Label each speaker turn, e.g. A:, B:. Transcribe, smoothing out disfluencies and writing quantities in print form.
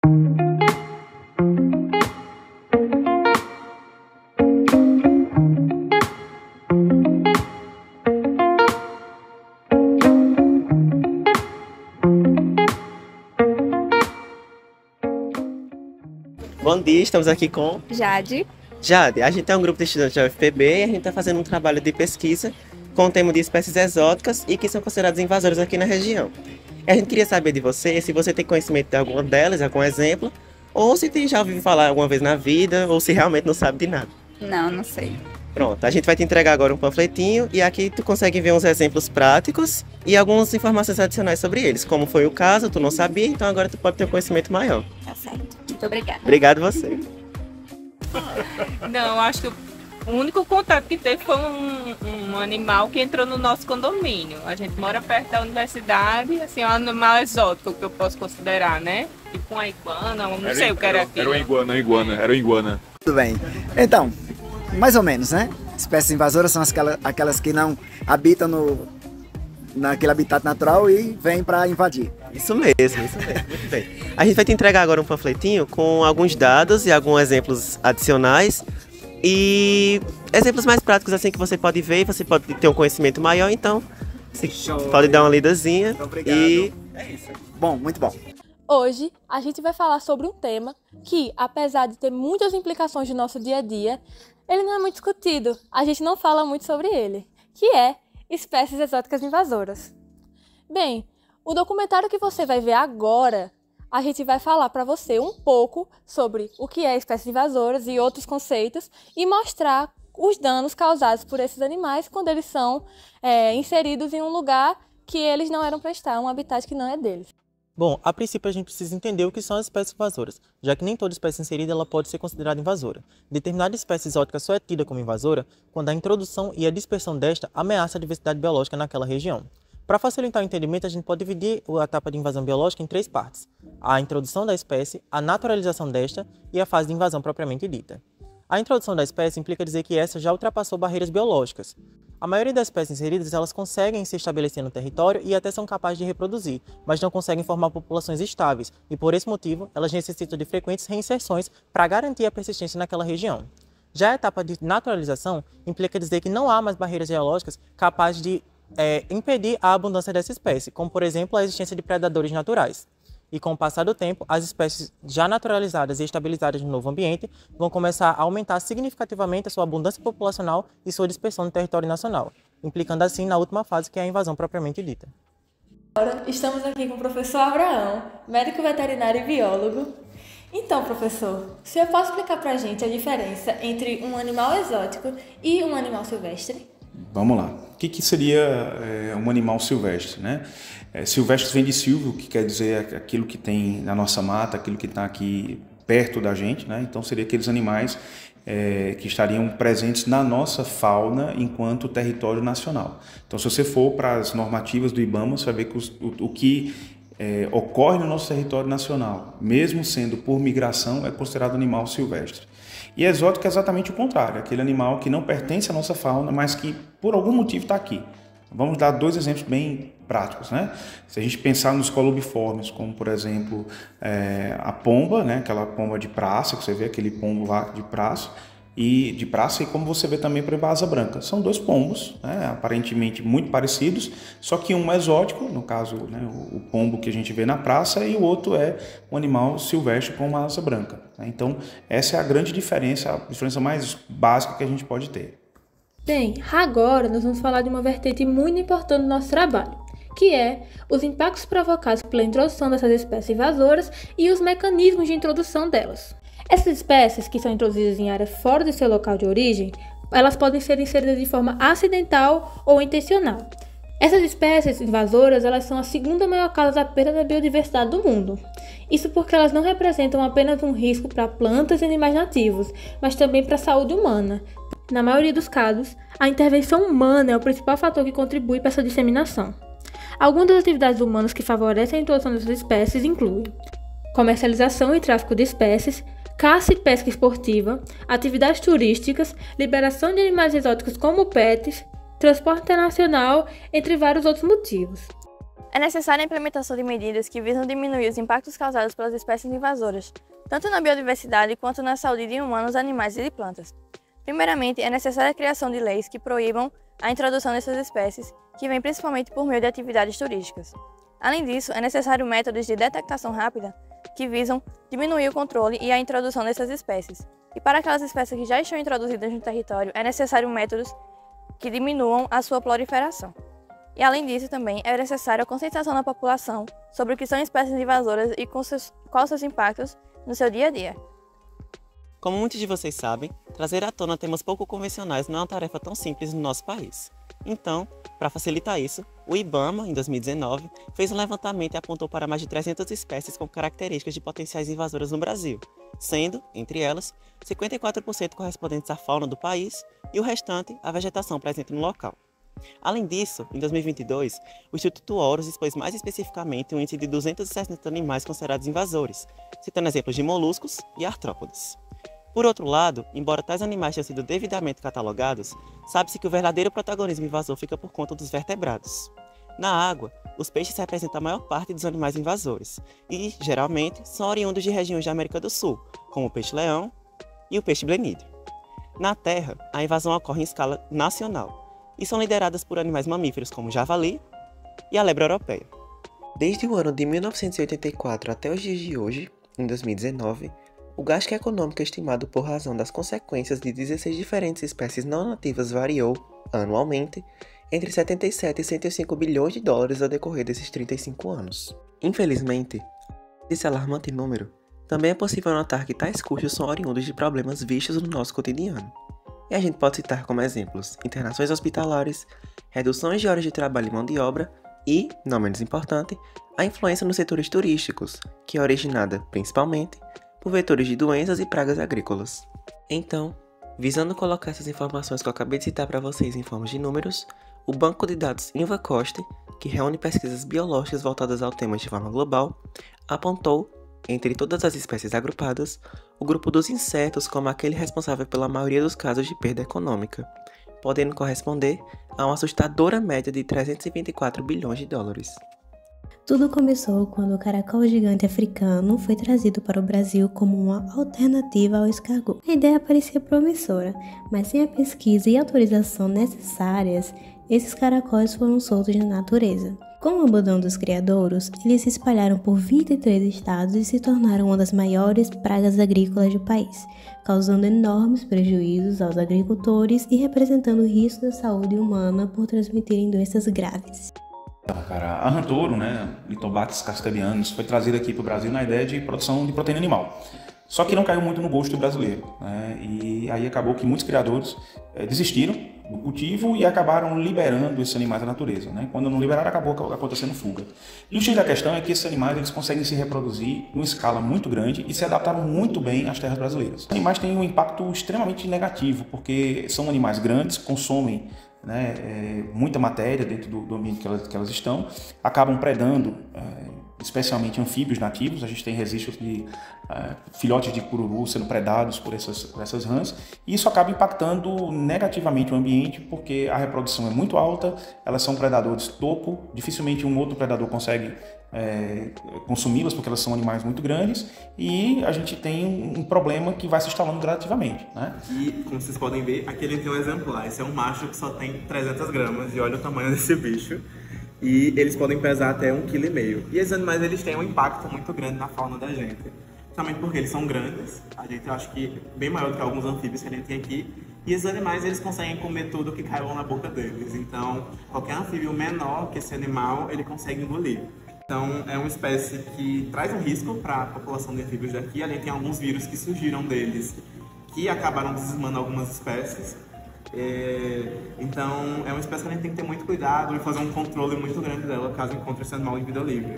A: Bom dia, estamos aqui com
B: Jade.
A: Jade. A gente é um grupo de estudantes da UFPB e a gente está fazendo um trabalho de pesquisa com o tema de espécies exóticas e que são consideradas invasoras aqui na região. E a gente queria saber de você se você tem conhecimento de alguma delas, algum exemplo, ou se já ouviu falar alguma vez na vida, ou se realmente não sabe de nada.
B: Não sei.
A: Pronto, a gente vai te entregar agora um panfletinho e aqui tu consegue ver uns exemplos práticos e algumas informações adicionais sobre eles. Como foi o caso, tu não sabia, então agora tu pode ter um conhecimento maior.
B: Tá certo. Muito obrigada.
A: Obrigado você.
C: Não, acho que o único contato que teve foi um animal que entrou no nosso condomínio. A gente mora perto da universidade, assim, é um animal exótico que eu posso considerar, né? Tipo uma iguana, não sei o que era aquilo.
D: Era uma iguana.
E: Tudo bem. Então, mais ou menos, né? Espécies invasoras são aquelas que não habitam naquele habitat natural e vêm para invadir.
A: Isso mesmo, muito bem. A gente vai te entregar agora um panfletinho com alguns dados e alguns exemplos adicionais e exemplos mais práticos assim que você pode ver, você pode ter um conhecimento maior, então você pode dar uma lidazinha.
E: Muito obrigado.
A: E é isso.
E: Bom, muito bom.
F: Hoje a gente vai falar sobre um tema que, apesar de ter muitas implicações no nosso dia a dia, ele não é muito discutido, a gente não fala muito sobre ele, que é espécies exóticas invasoras. Bem, o documentário que você vai ver agora, a gente vai falar para você um pouco sobre o que é espécies invasoras e outros conceitos e mostrar os danos causados por esses animais quando eles são inseridos em um lugar que eles não eram para estar, um habitat que não é deles.
G: Bom, a princípio a gente precisa entender o que são as espécies invasoras, já que nem toda espécie inserida ela pode ser considerada invasora. Determinada espécie exótica só é tida como invasora quando a introdução e a dispersão desta ameaça a diversidade biológica naquela região. Para facilitar o entendimento, a gente pode dividir a etapa de invasão biológica em três partes: a introdução da espécie, a naturalização desta e a fase de invasão propriamente dita. A introdução da espécie implica dizer que essa já ultrapassou barreiras biológicas. A maioria das espécies inseridas elas conseguem se estabelecer no território e até são capazes de reproduzir, mas não conseguem formar populações estáveis e, por esse motivo, elas necessitam de frequentes reinserções para garantir a persistência naquela região. Já a etapa de naturalização implica dizer que não há mais barreiras geológicas capazes de impedir a abundância dessa espécie, como, por exemplo, a existência de predadores naturais. E com o passar do tempo, as espécies já naturalizadas e estabilizadas no novo ambiente vão começar a aumentar significativamente a sua abundância populacional e sua dispersão no território nacional, implicando assim na última fase, que é a invasão propriamente dita.
F: Agora estamos aqui com o professor Abraão, médico veterinário e biólogo. Então, professor, o senhor pode explicar para a gente a diferença entre um animal exótico e um animal silvestre?
D: Vamos lá. O que seria um animal silvestre, né? Silvestre vem de silvio, que quer dizer aquilo que tem na nossa mata, aquilo que está aqui perto da gente, né? Então seria aqueles animais que estariam presentes na nossa fauna enquanto território nacional. Então, se você for para as normativas do IBAMA, você vai ver que o que ocorre no nosso território nacional, mesmo sendo por migração, é considerado animal silvestre. E exótico é exatamente o contrário, aquele animal que não pertence à nossa fauna, mas que por algum motivo está aqui. Vamos dar dois exemplos bem práticos, né? Se a gente pensar nos colubiformes, como por exemplo a pomba, né? Aquela pomba de praça, que você vê aquele pombo lá de praça, e como você vê também para a asa branca. São dois pombos, né? Aparentemente muito parecidos, só que um é exótico, no caso, né, o pombo que a gente vê na praça, e o outro é um animal silvestre com uma asa branca, né? Então, essa é a grande diferença, a diferença mais básica que a gente pode ter.
F: Bem, agora nós vamos falar de uma vertente muito importante do nosso trabalho, que é os impactos provocados pela introdução dessas espécies invasoras e os mecanismos de introdução delas. Essas espécies que são introduzidas em área fora do seu local de origem, elas podem ser inseridas de forma acidental ou intencional. Essas espécies invasoras, elas são a segunda maior causa da perda da biodiversidade do mundo. Isso porque elas não representam apenas um risco para plantas e animais nativos, mas também para a saúde humana. Na maioria dos casos, a intervenção humana é o principal fator que contribui para essa disseminação. Algumas das atividades humanas que favorecem a introdução dessas espécies incluem comercialização e tráfico de espécies, caça e pesca esportiva, atividades turísticas, liberação de animais exóticos como pets, transporte internacional, entre vários outros motivos.
H: É necessária a implementação de medidas que visam diminuir os impactos causados pelas espécies invasoras, tanto na biodiversidade quanto na saúde de humanos, animais e de plantas. Primeiramente, é necessária a criação de leis que proíbam a introdução dessas espécies, que vem principalmente por meio de atividades turísticas. Além disso, é necessário métodos de detectação rápida que visam diminuir o controle e a introdução dessas espécies. E para aquelas espécies que já estão introduzidas no território, é necessário métodos que diminuam a sua proliferação. E além disso, também é necessária a conscientização da população sobre o que são espécies invasoras e quais seus impactos no seu dia a dia.
A: Como muitos de vocês sabem, trazer à tona temas pouco convencionais não é uma tarefa tão simples no nosso país. Então, para facilitar isso, o IBAMA, em 2019, fez um levantamento e apontou para mais de 300 espécies com características de potenciais invasoras no Brasil, sendo, entre elas, 54% correspondentes à fauna do país e o restante à vegetação presente no local. Além disso, em 2022, o Instituto Horus expôs mais especificamente um índice de 260 animais considerados invasores, citando exemplos de moluscos e artrópodes. Por outro lado, embora tais animais tenham sido devidamente catalogados, sabe-se que o verdadeiro protagonismo invasor fica por conta dos vertebrados. Na água, os peixes representam a maior parte dos animais invasores e, geralmente, são oriundos de regiões da América do Sul, como o peixe-leão e o peixe blenídeo. Na terra, a invasão ocorre em escala nacional e são lideradas por animais mamíferos como o javali e a lebre europeia. Desde o ano de 1984 até os dias de hoje, em 2019, o gasto econômico estimado por razão das consequências de 16 diferentes espécies não nativas variou, anualmente, entre 77 e 105 bilhões de dólares ao decorrer desses 35 anos. Infelizmente, desse alarmante número, também é possível notar que tais custos são oriundos de problemas vistos no nosso cotidiano. E a gente pode citar como exemplos internações hospitalares, reduções de horas de trabalho e mão de obra e, não menos importante, a influência nos setores turísticos, que é originada, principalmente, por vetores de doenças e pragas agrícolas. Então, visando colocar essas informações que eu acabei de citar para vocês em forma de números, o banco de dados InvaCost, que reúne pesquisas biológicas voltadas ao tema de forma global, apontou, entre todas as espécies agrupadas, o grupo dos insetos como aquele responsável pela maioria dos casos de perda econômica, podendo corresponder a uma assustadora média de 324 bilhões de dólares.
I: Tudo começou quando o caracol gigante africano foi trazido para o Brasil como uma alternativa ao escargot. A ideia parecia promissora, mas sem a pesquisa e autorização necessárias, esses caracóis foram soltos na natureza. Com o abandono dos criadouros, eles se espalharam por 23 estados e se tornaram uma das maiores pragas agrícolas do país, causando enormes prejuízos aos agricultores e representando risco da saúde humana por transmitirem doenças graves.
D: A Rantoro, Litobates castelhanos, foi trazida aqui para o Brasil na ideia de produção de proteína animal. Só que não caiu muito no gosto brasileiro, e aí acabou que muitos criadores desistiram do cultivo e acabaram liberando esses animais da natureza. Quando não liberaram, acabou acontecendo fuga. E o X da questão é que esses animais eles conseguem se reproduzir em uma escala muito grande e se adaptaram muito bem às terras brasileiras. Os animais têm um impacto extremamente negativo, porque são animais grandes, consomem muita matéria dentro do ambiente que elas estão, acabam predando especialmente anfíbios nativos. A gente tem registros de filhotes de cururu sendo predados por essas rãs, e isso acaba impactando negativamente o ambiente, porque a reprodução é muito alta, elas são predadores topo, dificilmente um outro predador consegue consumi-las, porque elas são animais muito grandes, e a gente tem um problema que vai se instalando gradativamente.
J: E, como vocês podem ver, aqui ele tem um exemplar. Esse é um macho que só tem 300 gramas, e olha o tamanho desse bicho. E eles podem pesar até 1,5 kg. E esses animais eles têm um impacto muito grande na fauna da gente, principalmente porque eles são grandes. A gente, eu acho que bem maior do que alguns anfíbios que a gente tem aqui. E esses animais eles conseguem comer tudo que cai na boca deles. Então, qualquer anfíbio menor que esse animal, ele consegue engolir. Então, é uma espécie que traz um risco para a população de anfíbios daqui. A gente tem alguns vírus que surgiram deles, que acabaram dizimando algumas espécies. Então, é uma espécie que a gente tem que ter muito cuidado e fazer um controle muito grande dela caso encontre esse animal em vida livre.